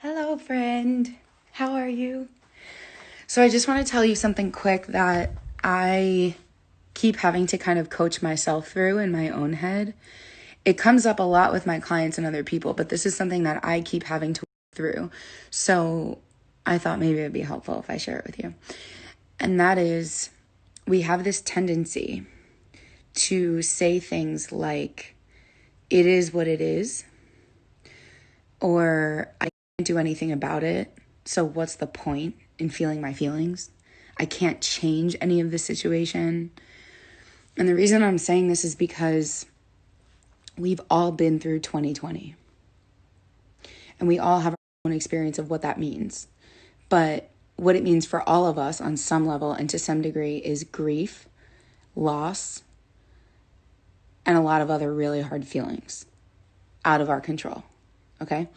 Hello, friend. How are you? So I just want to tell you something quick that I keep having to kind of coach myself through in my own head. It comes up a lot with my clients and other people, but this is something that I keep having to work through. So I thought maybe it'd be helpful if I share it with you. And that is, we have this tendency to say things like, it is what it is, or I can't do anything about it. So what's the point in feeling my feelings? I can't change any of the situation. And the reason I'm saying this is because we've all been through 2020. And we all have our own experience of what that means. But what it means for all of us on some level and to some degree is grief, loss, and a lot of other really hard feelings out of our control. Okay?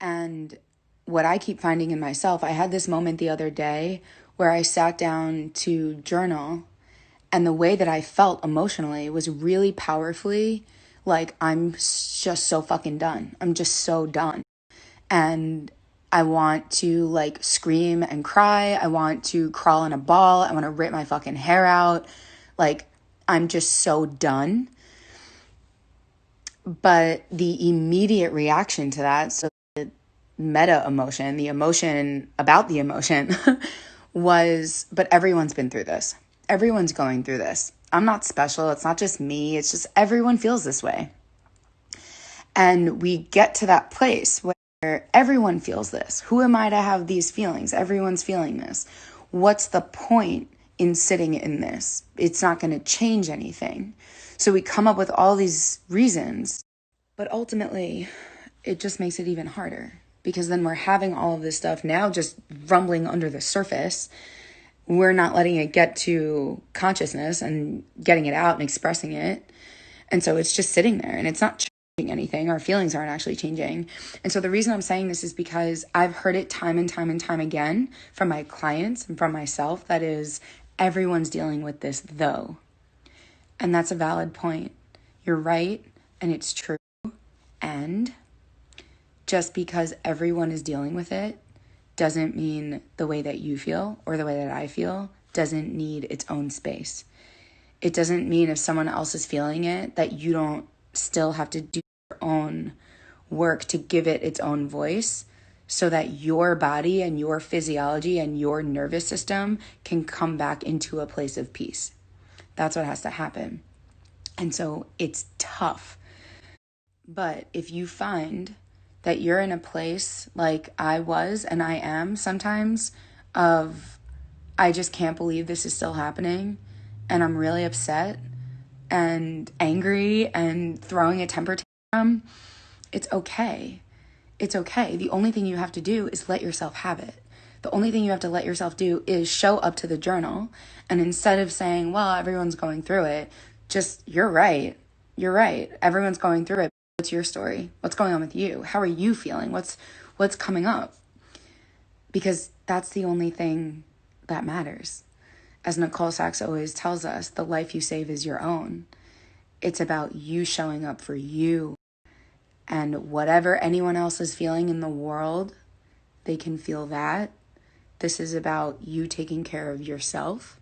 And what I keep finding in myself, I had this moment the other day where I sat down to journal, and the way that I felt emotionally was really powerfully like, I'm just so fucking done. I'm just so done. And I want to like scream and cry. I want to crawl in a ball. I want to rip my fucking hair out. Like, I'm just so done. But the immediate reaction to that, so meta emotion, the emotion about the emotion was, but everyone's been through this. Everyone's going through this. I'm not special. It's not just me. It's just everyone feels this way. And we get to that place where everyone feels this. Who am I to have these feelings? Everyone's feeling this. What's the point in sitting in this? It's not going to change anything. So we come up with all these reasons, but ultimately it just makes it even harder. Because then we're having all of this stuff now just rumbling under the surface. We're not letting it get to consciousness and getting it out and expressing it. And so it's just sitting there and it's not changing anything. Our feelings aren't actually changing. And so the reason I'm saying this is because I've heard it time and time and time again from my clients and from myself. That is, everyone's dealing with this though. And that's a valid point. You're right and it's true. And just because everyone is dealing with it doesn't mean the way that you feel or the way that I feel doesn't need its own space. It doesn't mean if someone else is feeling it that you don't still have to do your own work to give it its own voice so that your body and your physiology and your nervous system can come back into a place of peace. That's what has to happen. And so it's tough. But if you find that you're in a place like I was and I am sometimes of, I just can't believe this is still happening and I'm really upset and angry and throwing a temper tantrum, it's okay. It's okay. The only thing you have to do is let yourself have it. The only thing you have to let yourself do is show up to the journal, and instead of saying, well, everyone's going through it, just, you're right. You're right. Everyone's going through it. What's your story? What's going on with you? How are you feeling? What's coming up? Because that's the only thing that matters. As Nicole Sachs always tells us, the life you save is your own. It's about you showing up for you. And whatever anyone else is feeling in the world, they can feel that. This is about you taking care of yourself